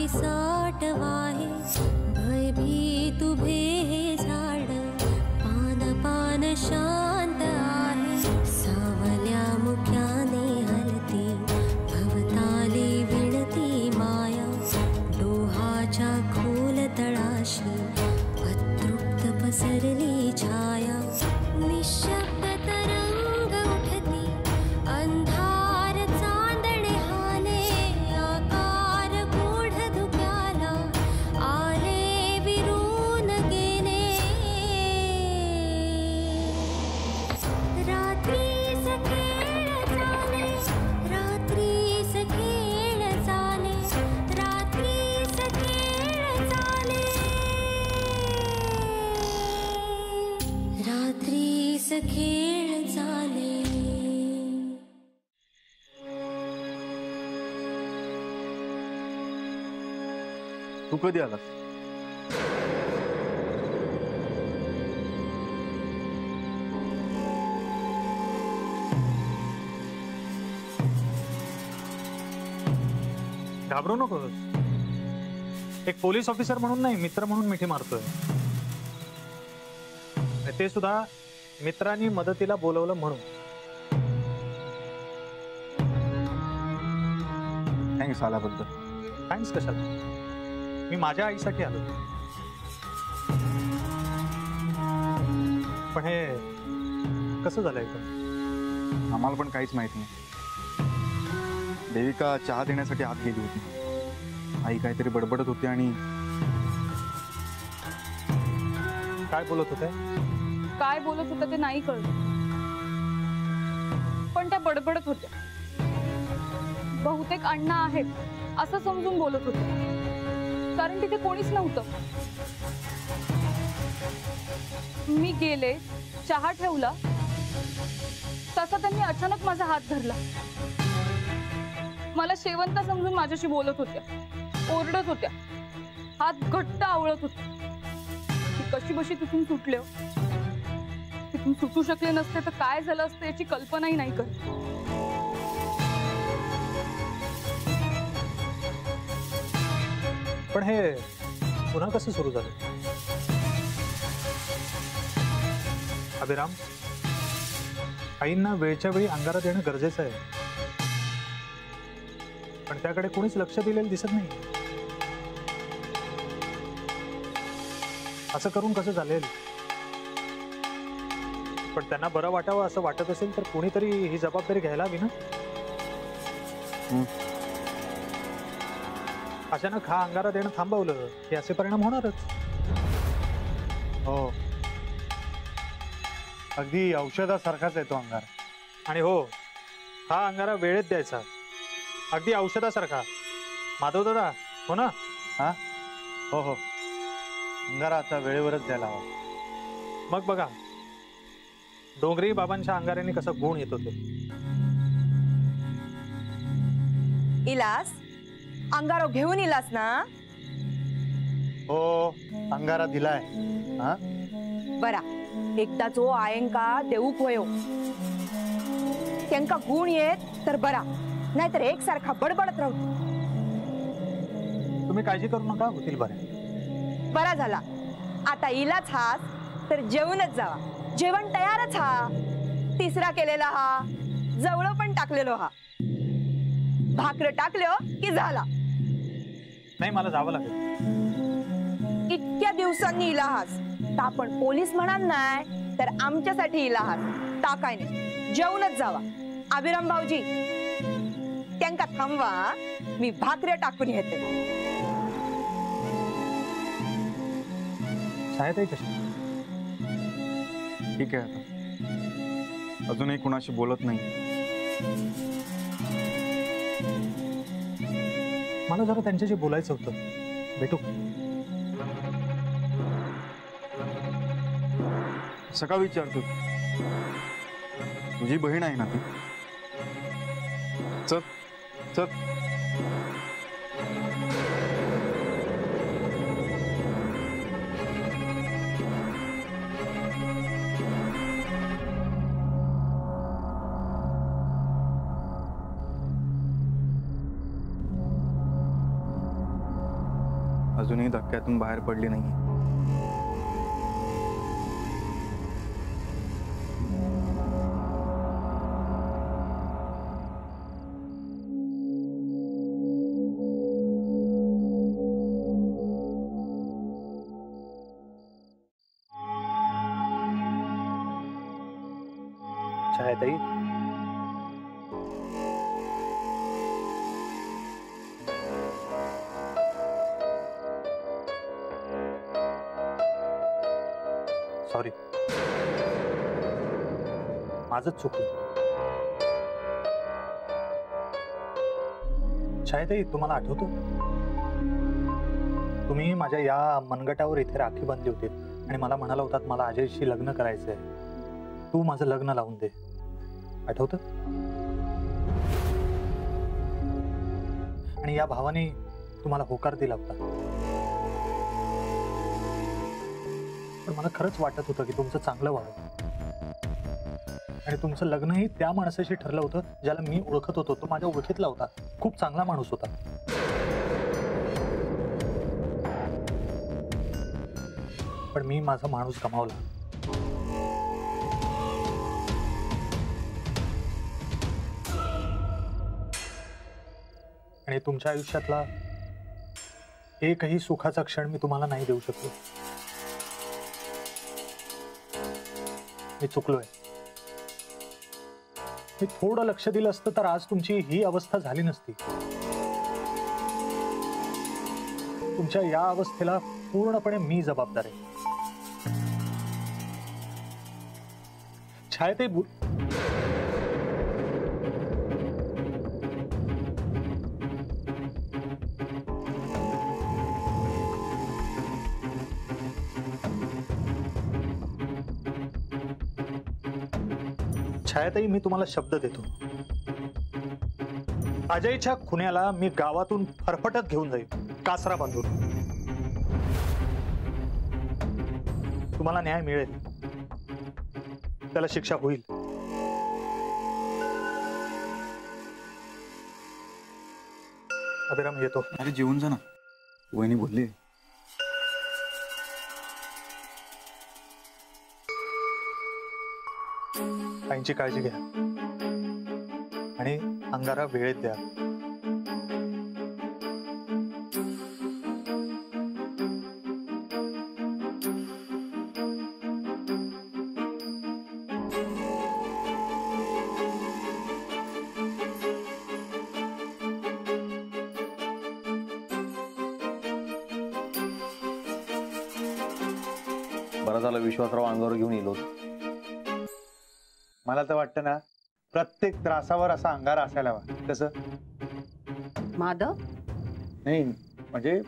पिसाट वाहे, भयभीत उभे हे झाड, पान पान शांत आहे, सावल्या मुक्याने हलती, भवताली विणती माया, डोहाच्या खोल तळाशी अतृप्त पसरली छाया, निशब्द तरंग उठती, अंधार चांदणे हाले, आकार गूढ धुक्याला आले विरून गेले, रात्रीस खेळ चाले, रात्रीस खेळ चाले, रात्रीस खेळ चाले, रात्रीस खेळ चाले. तू कधी आलास? घाबरू नकोस. एक पोलीस ऑफिसर म्हणून नाही, मित्र म्हणून मिठी मारतोय. ते सुद्धा मित्रांनी मदतीला बोलवलं म्हणून. थँक्स आल्याबद्दल. थँक्स कशाला? मी माझ्या आईसाठी आलो. पण हे कसं झालंय पण? आम्हाला पण काहीच माहित नाही. देविका चहा देण्यासाठी आत गेली होती. आई काहीतरी बडबडत होती आणि काय बोलत होते? काय बोलत होत्या ते नाही कळलं, पण त्या बडबडत होत्या. बहुतेक अण्णा आहेत असं समजून बोलत होते, कारण तिथे कोणीच नव्हतं. मी गेले, चहा ठेवला, तसा त्यांनी अचानक माझा हात धरला. मला शेवंत समजून माझ्याशी बोलत होत्या, ओरडत होत्या, हात घट्ट आवळत होते. ती कशी बशी तिथून सुटले. तिथून सुटू शकले नसते तर काय झालं असतं याची कल्पनाही नाही करत. पण हे पुन्हा कसं सुरू झालं? अभिराम, आईंना वेळच्या वेळी अंगारा देणं गरजेचं आहे, पण त्याकडे कोणीच लक्ष दिलेलं दिसत नाही. असं करून कसं चालेल? पण त्यांना बरं वाटावं असं वाटत असेल तर कोणीतरी ही जबाबदारी घ्यायला हवी ना. अचानक हा अंगारा देणं थांबवलं की असे परिणाम होणारच. हो, अगदी औषधासारखाच आहे तो अंगारा. आणि हो, हा अंगारा वेळेत द्यायचा, अगदी औषधासारखा. माधव दादा, हो ना? हा, हो हो, अंगारा आता वेळेवरच द्यायला हवा. मग बघा, डोंगरी बाबांच्या अंगाऱ्याने कसा गुण येत होते. इलास, अंगारो घेऊन इलास ना? हो, अंगारा दिलाय. हा, बरा, एकदा जो आयंका देऊक होयो, त्यांका गुण येत तर बरा, नाहीतर एकसारखा बडबडत राहतो. तुम्ही काळजी करू नका, होतील बरे. बरा झाला. आता इलाच हास तर जेवूनच जावा. जेवण तयारच हा. तिसरा केलेला हा, जवळ पण टाकलेलो हा. भाकर टाकलो की झाला. नाही, मला जावं लागेल. इतक्या दिवसांनी इला हास तर आपण पोलीस म्हणाल नाही तर आमच्यासाठी इला हास. ता काय नाही, जेवूनच जावा. अभिराम भाऊजी, त्यांका थांबवा, मी भाकऱ्या टाकून येते. शाळेत आहे कशी? ठीक आहे. आता अजूनही कुणाशी बोलत नाही. मला जरा त्यांच्याशी बोलायचं होतं. भेटू? सका विचारतो, तुझी बहीण आहे ना ती? चल चल. अजूनही धक्क्यातून बाहेर पडली नाही. छायाताई, सॉरी, माझंच चुकलं. छायाताई, तुम्हाला आठवतं तुम्ही माझ्या या मनगटावर इथे राखी बांधली होती आणि मला म्हणाला होतात मला अजयशी लग्न करायचंय, तू माझं लग्न लावून दे. आठवतं? आणि या भावाने तुम्हाला होकार दिला होता. पण मला खरंच वाटत होतं की तुमचं चांगलं व्हावं आणि तुमचं लग्नही त्या माणसाशी ठरलं होतं ज्याला मी ओळखत होतो. तो माझ्या ओळखीतला होता, खूप चांगला माणूस होता. पण मी माझा माणूस गमावला. आणि तुमच्या आयुष्यातला एकही सुखाचा क्षण मी तुम्हाला नाही देऊ शकलो. मी चुकलोय. मी थोडं लक्ष दिलं असतं तर आज तुमची ही अवस्था झाली नसती. तुमच्या या अवस्थेला पूर्णपणे मी जबाबदार आहे. छायाताई, छायाताई, मी तुम्हाला शब्द देतो, अजयच्या खुन्याला मी गावातून फरफटत घेऊन जाईल, कासरा बांधून. तुम्हाला न्याय मिळेल, त्याला शिक्षा होईल. अभिराम, येतो. अरे जेवून जा ना, वहिनी बोलली. आईची काळजी घ्या आणि अंगारा वेळेत द्या. बरं झालं विश्वासराव अंगावर घेऊन येलो. मला तर वाटतं ना, प्रत्येक त्रासावर असा अंगारा असायला हवा. कसं माधव, नाही म्हणजे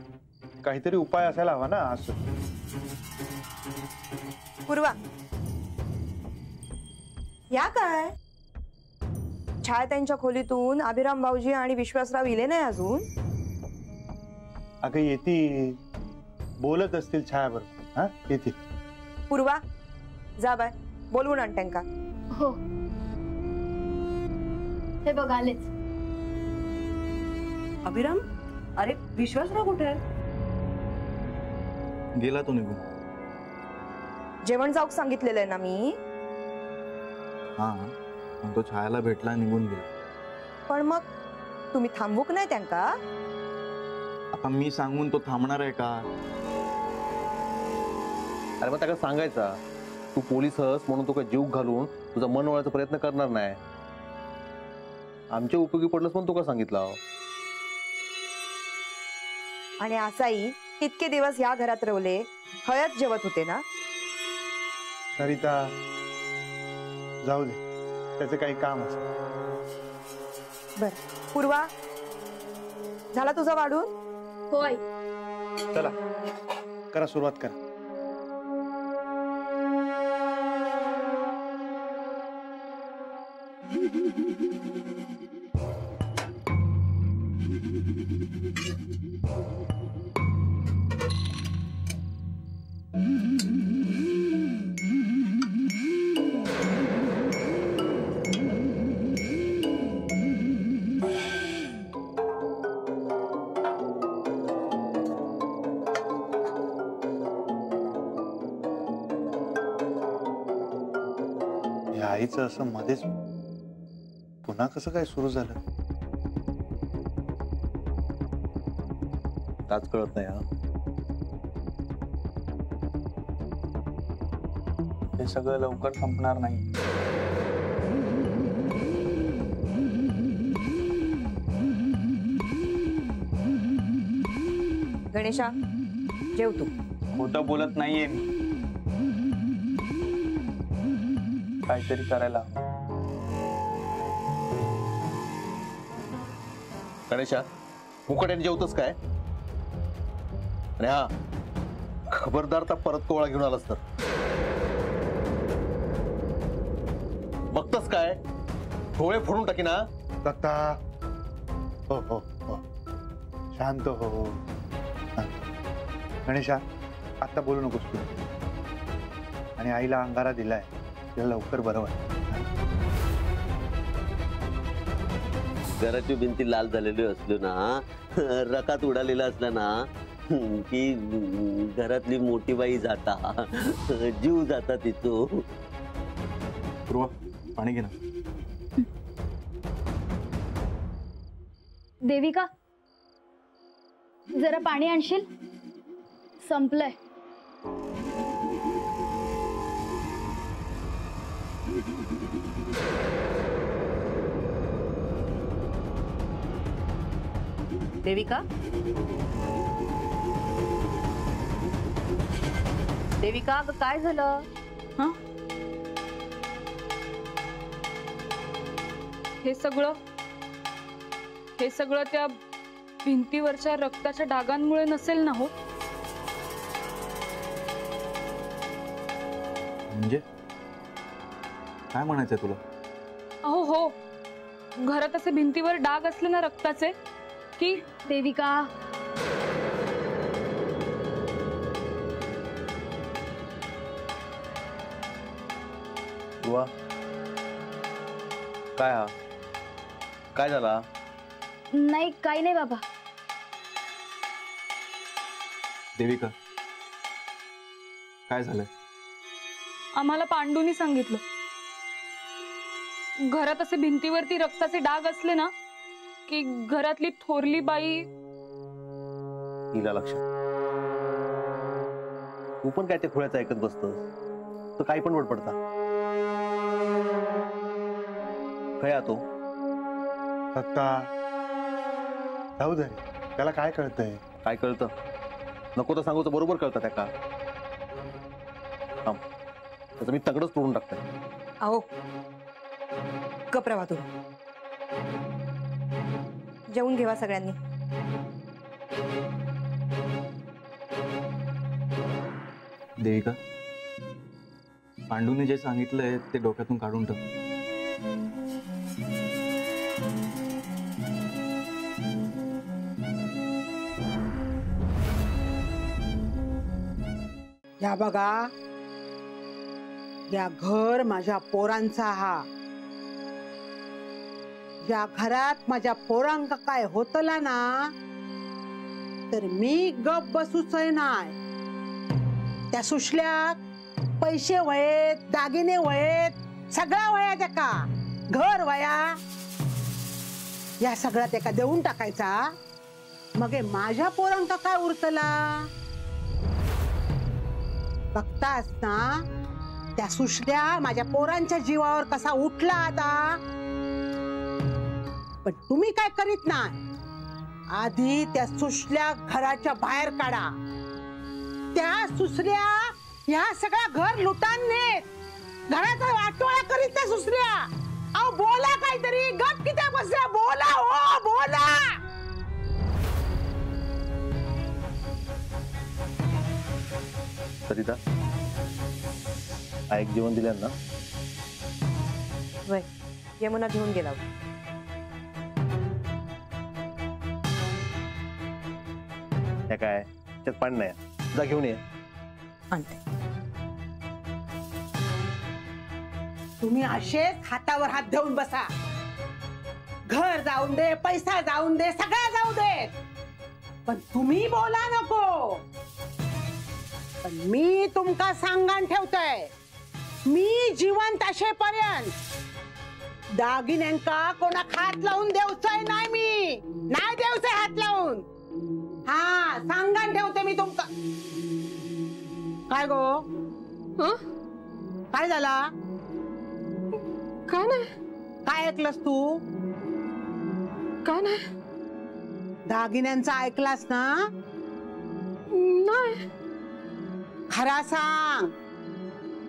काहीतरी उपाय असायला हवा ना. असं पूर्वा, या काय छायाताईंच्या खोलीतून अभिराम भाऊजी आणि विश्वासराव इले नाही अजून? अगं येतील, बोलत असतील छायावर. हा, येतील. पूर्वा, जा बाय, बोलवून आण त्यांका. हो, हे बघ आलेच. अभिराम, अरे विश्वासराव कुठे आहे? गेला तो निघून. जेवण जाऊक सांगितलेलं आहे ना मी. हा, पण तो छायाला भेटला, निघून गेला. पण मग तुम्ही थांबूक नाही त्यांका? आता मी सांगून तो थांबणार आहे का? अरे मग त्याला सांगायचा, तू पोलीस हस म्हणून तो काय जीव घालून तुझा मन वळायचा प्रयत्न करणार नाही. आमच्या उपयोगी पडलंच पण तो का सांगितला. आणि असाही इतके दिवस या घरात रवले, हयात जेवत होते ना. सरिता, जाऊ दे, त्याचं काही काम असं. बर पूर्वा, झाला तुझा वाढून? हो आई. चला करा, सुरुवात करा. या आईचं असं मध्येच पुन्हा कसं काय सुरू झालं? काच कळत नाही हा. हे सगळं लवकर संपणार नाही. गणेशा जेव तू. खोटं बोलत नाहीये मी. काहीतरी करायला हवं. गणेशा मुकाट्याने जेवतोस काय? आणि हा खबरदार तर परत कोवळा घेऊन आलास तर बघतस काय डोळे फोडून टाकी ना. दत्ता, हो हो हो, शांत हो. गणेशा, आता बोलू नकोस तू. आणि आईला अंगारा दिलाय, तिला लवकर बरं वाटतं. घराची भिंती लाल झालेली असलो ना, रकात उडालेला असला ना की घरातली मोठी बाई जाता, जीव जाता तिथो. ध्रुवा, पाणी घे ना. देविका, जरा पाणी आणशील? संपलंय. देविका, देविका, अगं काय झालं? हा, हे सगळं त्या भिंतीवरच्या रक्ताच्या डागांमुळे नसेल ना हो? म्हणजे काय म्हणायचंय तुला? अहो हो, घरात असे भिंतीवर डाग असले ना रक्ताचे की. देविका, ध्रुवा, काय हा काय झाला? नाही काही नाही बाबा. देविका, काय झालंय? आम्हाला पांडूनी सांगितलं, घरात असे भिंतीवरती रक्ताचे डाग असले ना की घरातली थोरली बाई. हिला लक्षात. तू पण काय ते खुळ्याचं ऐकत बसतोस, तर काही पण वडपडता. काय तो दत्ता, जाऊ दे, त्याला काय कळतंय? काय कळतं? नको तर सांगू तर बरोबर कळतं त्या का. त्याचं मी तगडच तोडून टाकतोय. अहो गप्प राहा तुम्ही. जेवून घेवा सगळ्यांनी. देविका, पांडूने जे सांगितलंय ते डोक्यातून काढून टाक. या बघा, या घर माझ्या पोरांचा हा. या घरात माझ्या पोरांका काय होतला ना तर मी गप बसूच नाही. त्या सुशल्याक पैसे वयेत, दागिने वयेत, सगळा वया त्याका, घर वया, या सगळा त्याका देऊन टाकायचा. मग हे माझ्या पोरांका काय उरतला? बघतास ना त्या सुशल्या माझ्या पोरांच्या जीवावर कसा उठला आता. पण तुम्ही काय करीत नाही. आधी त्या सुशल्या घराच्या बाहेर काढा. त्या सुसऱ्या ह्या सगळ्या घर लुटान नेत, घराचा वाटोळा करीत त्या सुसऱ्या. अहो बोला काहीतरी, गप किती बसल्या, बोला हो बोला. सरिता, ऐक जेवण दिलं ना? वय यमुना घेऊन गेला. काय त्यात पाणी नाही, जा घेऊन ये. आणते. तुम्ही असेच हातावर हात देऊन बसा. घर जाऊन दे, पैसा जाऊन दे, सगळं जाऊ दे, पण तुम्ही बोला नको. पण मी तुमका सांगान ठेवतोय, मी जिवंत असेपर्यंत दागिन्यांका कोणाक हात लावून देवचाय नाही, मी नाही देवचाय हात लावून. हा सांगान ठेवते मी तुमका. काय गो काय झाला? काय नाही. काय ऐकलंस तू? काय नाही. दागिन्यांचा ऐकलास ना? नाही. खरा सांग.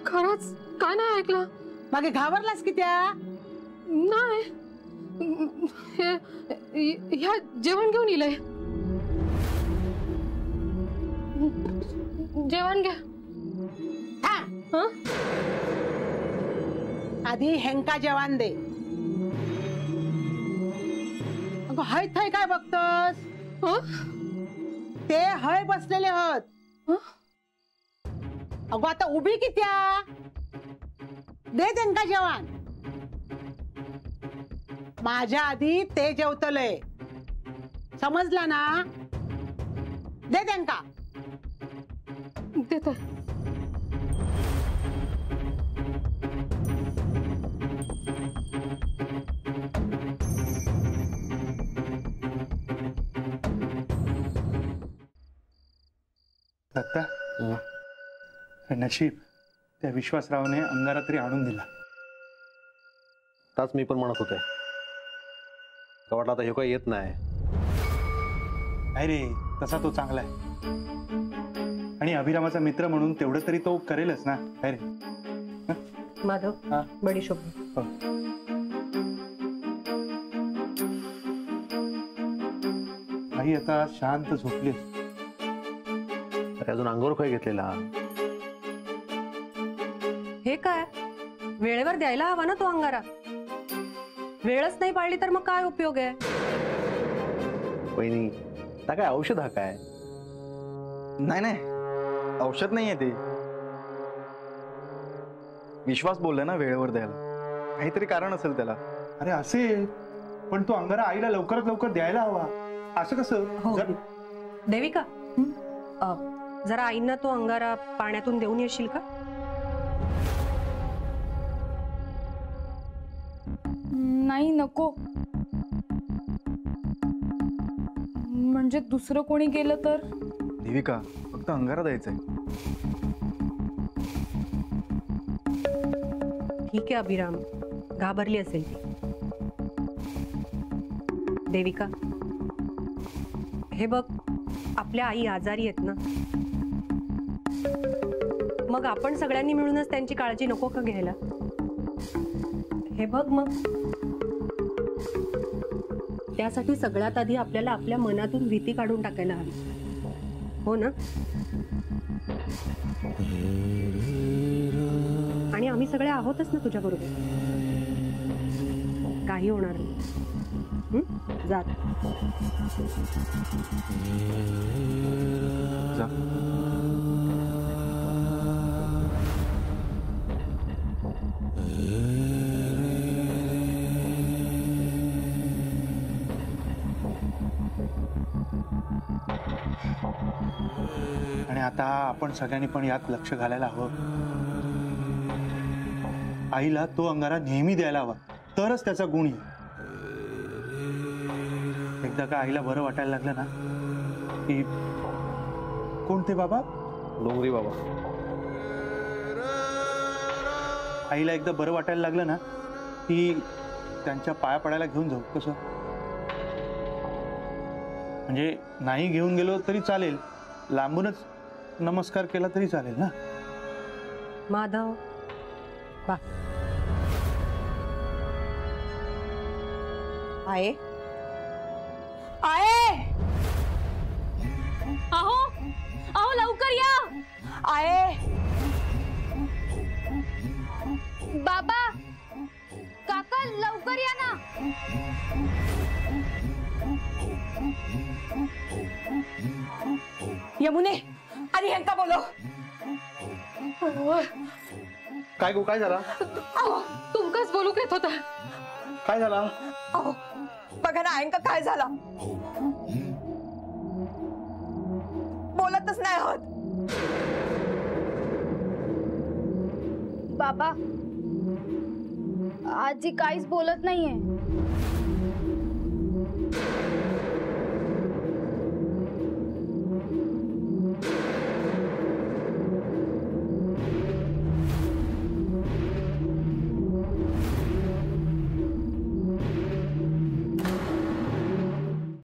खरंच काय नाही ऐकलं. मागे घाबरलास की त्या? नाही. ह्या जेवण घेऊन इलंय. जेवण घ्या. आधी हेंका जेवण दे. अगं हय थय काय बघतोस? ते हय बसलेले हत. अगो आता उभी कित्या? दे त्यांका जेवण. माझ्या आधी ते जेवतले, समजला ना? दे त्यांका. देते. दत्ता, नशीब त्या विश्वासरावने अंगारा तरी आणून दिला. ताच मी पण म्हणत होते, वाटलं आता हे काही येत नाही. नाही रे, तसा तो चांगला आहे आणि अभिरामाचा मित्र म्हणून तेवढं तरी तो करेलच ना. काय रे माधव, बडीशोप. आई आता शांत झोपली. अजून अंगावर काय घेतलेला? हे काय वेळेवर द्यायला हवा ना तो अंगारा. वेळच नाही पाळली तर मग काय उपयोग आहे? वहिनी, त्या काय औषध हा काय? नाही नाही, औषध नाहीये ते. विश्वास बोलला ना वेळेवर द्यायला, काहीतरी कारण असेल त्याला. अरे असेल, पण तो अंगारा आईला लवकरात लवकर द्यायला हवा. असं कसं? देविका, जरा आईंना तो अंगारा पाण्यातून देऊन येशील का? नाही, नको. म्हणजे दुसरं कोणी गेलं तर? देविका, फक्त अंगारा द्यायचंय. ठीक आहे अभिराम, घाबरली असेल ती. देविका, हे बघ, आपल्या आई आजारी आहेत ना, मग आपण सगळ्यांनी मिळूनच त्यांची काळजी नको का घ्यायला? हे बघ, मग त्यासाठी सगळ्यात आधी आपल्याला आपल्या मनातून भीती काढून टाकायला हवी, हो ना? आणि आम्ही सगळे आहोतच ना तुझ्या बरोबर. काही होणार नाही. जा. आणि आता आपण सगळ्यांनी पण यात लक्ष घालायला हवं. आईला तो अंगारा नेहमी द्यायला हवा, तरच त्याचा गुण येईल. एकदा का आईला बरं वाटायला लागलं ना की, कोणते बाबा? डोंगरी बाबा. आईला एकदा बरं वाटायला लागलं ना की त्यांच्या पाया पडायला घेऊन जाऊ. कसं म्हणजे नाही घेऊन गेलो तरी चालेल, लांबूनच नमस्कार केला तरी चालेल ना. माधव, बा. आये, आये, अहो अहो, लवकर या. आये, बाबा, काका, लवकर या ना. यमुने, आधी हेंका बोलो. काय गो, काय झाला? तुमकाच बोलू घेत होता. काय झाला? अहो, बघा ना हेंका काय झाला. बोलतच नाही आहोत. बाबा आजी काहीच बोलत नाहीये.